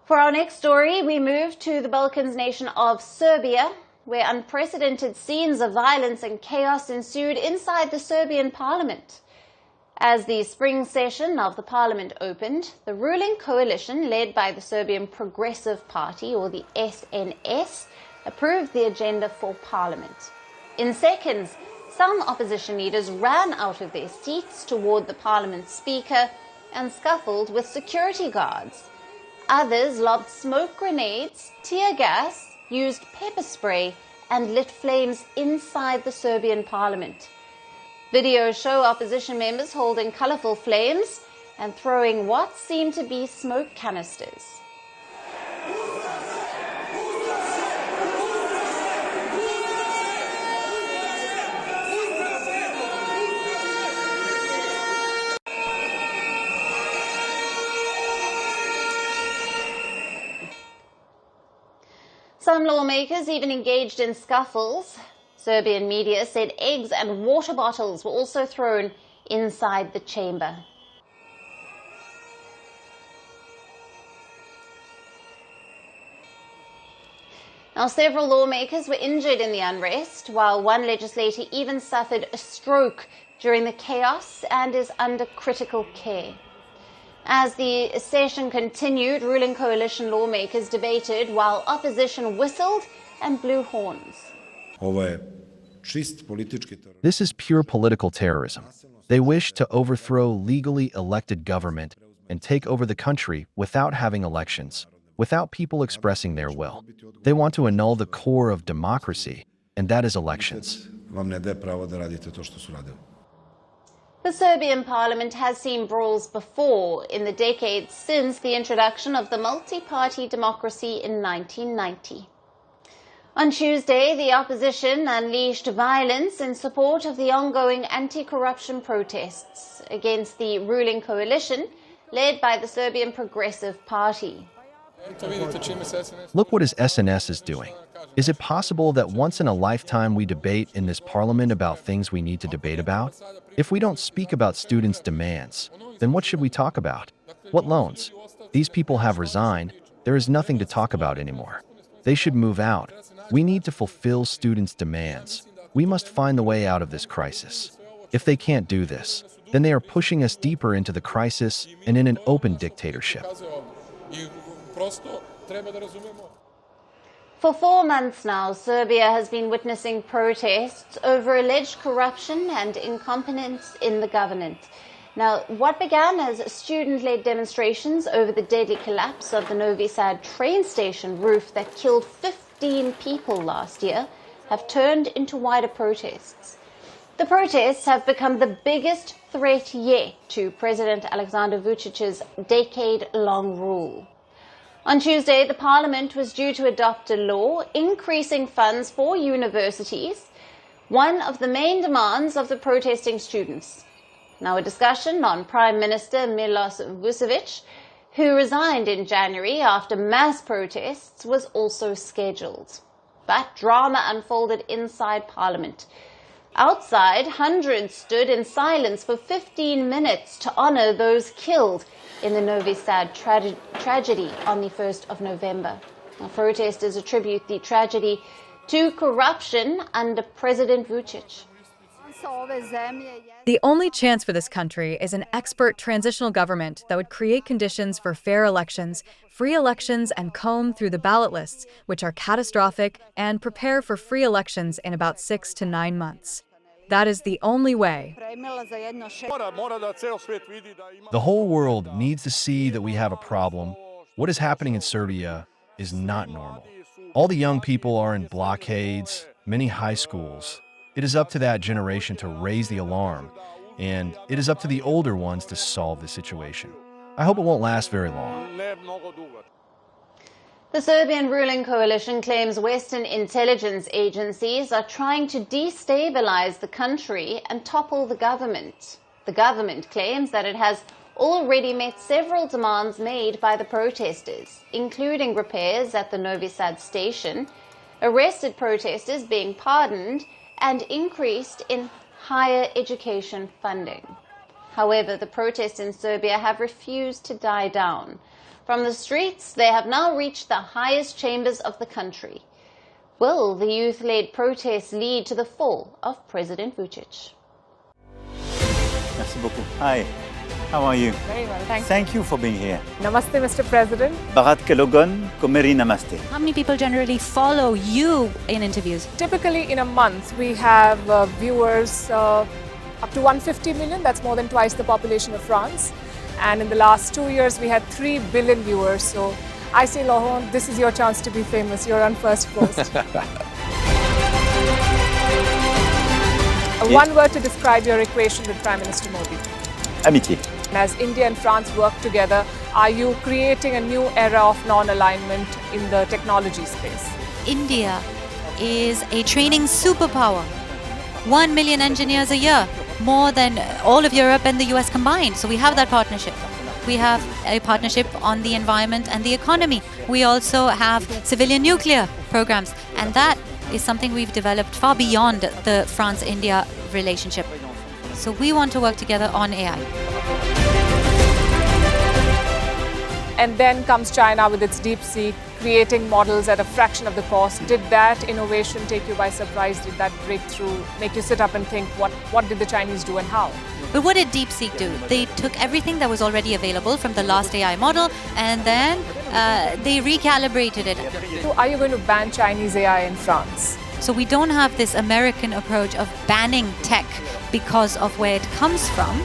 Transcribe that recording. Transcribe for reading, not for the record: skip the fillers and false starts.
For our next story, we move to the Balkans nation of Serbia, where unprecedented scenes of violence and chaos ensued inside the Serbian parliament. As the spring session of the parliament opened, the ruling coalition led by the Serbian Progressive Party, or the SNS, approved the agenda for parliament. In seconds, some opposition leaders ran out of their seats toward the parliament speaker and scuffled with security guards. Others lobbed smoke grenades, tear gas, used pepper spray and lit flames inside the Serbian parliament. Videos show opposition members holding colourful flames and throwing what seemed to be smoke canisters. Some lawmakers even engaged in scuffles. Serbian media said eggs and water bottles were also thrown inside the chamber. Now, several lawmakers were injured in the unrest, while one legislator even suffered a stroke during the chaos and is under critical care. As the session continued, ruling coalition lawmakers debated while opposition whistled and blew horns. This is pure political terrorism. They wish to overthrow legally elected government and take over the country without having elections, without people expressing their will. They want to annul the core of democracy, and that is elections. The Serbian parliament has seen brawls before in the decades since the introduction of the multi-party democracy in 1990. On Tuesday, the opposition unleashed violence in support of the ongoing anti-corruption protests against the ruling coalition led by the Serbian Progressive Party. Look what his SNS is doing. Is it possible that once in a lifetime we debate in this parliament about things we need to debate about? If we don't speak about students' demands, then what should we talk about? What loans? These people have resigned. There is nothing to talk about anymore. They should move out. We need to fulfill students' demands. We must find the way out of this crisis. If they can't do this, then they are pushing us deeper into the crisis and in an open dictatorship. For 4 months now, Serbia has been witnessing protests over alleged corruption and incompetence in the government. Now, what began as student-led demonstrations over the deadly collapse of the Novi Sad train station roof that killed 15 people last year have turned into wider protests. The protests have become the biggest threat yet to President Aleksandar Vucic's decade-long rule. On Tuesday, the parliament was due to adopt a law increasing funds for universities, one of the main demands of the protesting students. Now, a discussion on Prime Minister Milos Vucevic, who resigned in January after mass protests, was also scheduled. But drama unfolded inside Parliament. Outside, hundreds stood in silence for 15 minutes to honor those killed in the Novi Sad tragedy on the 1st of November. Now, protesters attribute the tragedy to corruption under President Vucic. The only chance for this country is an expert transitional government that would create conditions for fair elections, free elections, and comb through the ballot lists, which are catastrophic, and prepare for free elections in about 6 to 9 months. That is the only way. The whole world needs to see that we have a problem. What is happening in Serbia is not normal. All the young people are in blockades, many high schools. It is up to that generation to raise the alarm, and it is up to the older ones to solve the situation. I hope it won't last very long. The Serbian ruling coalition claims Western intelligence agencies are trying to destabilize the country and topple the government. The government claims that it has already met several demands made by the protesters, including repairs at the Novi Sad station, arrested protesters being pardoned, and increased in higher education funding. However, the protests in Serbia have refused to die down. From the streets, they have now reached the highest chambers of the country. Will the youth-led protests lead to the fall of President Vucic? Merci beaucoup. Hi, how are you? Very well, thank you. Thank you for being here. Namaste, Mr. President. Bharat ke logon ko meri namaste. How many people generally follow you in interviews? Typically in a month, we have viewers up to 150 million. That's more than twice the population of France. And in the last 2 years, we had 3 billion viewers. So I say, Laurent, this is your chance to be famous. You're on Firstpost. One word to describe your equation with Prime Minister Modi. Amitié. As India and France work together, are you creating a new era of non-alignment in the technology space? India is a training superpower. 1 million engineers a year, more than all of Europe and the US combined. So we have that partnership. We have a partnership on the environment and the economy. We also have civilian nuclear programs, and that is something we've developed far beyond the France-India relationship. So we want to work together on AI. And then comes China with its DeepSeek, creating models at a fraction of the cost. Did that innovation take you by surprise? Did that breakthrough make you sit up and think, what did the Chinese do and how? But what did DeepSeek do? They took everything that was already available from the last AI model, and then they recalibrated it. So are you going to ban Chinese AI in France? So we don't have this American approach of banning tech because of where it comes from.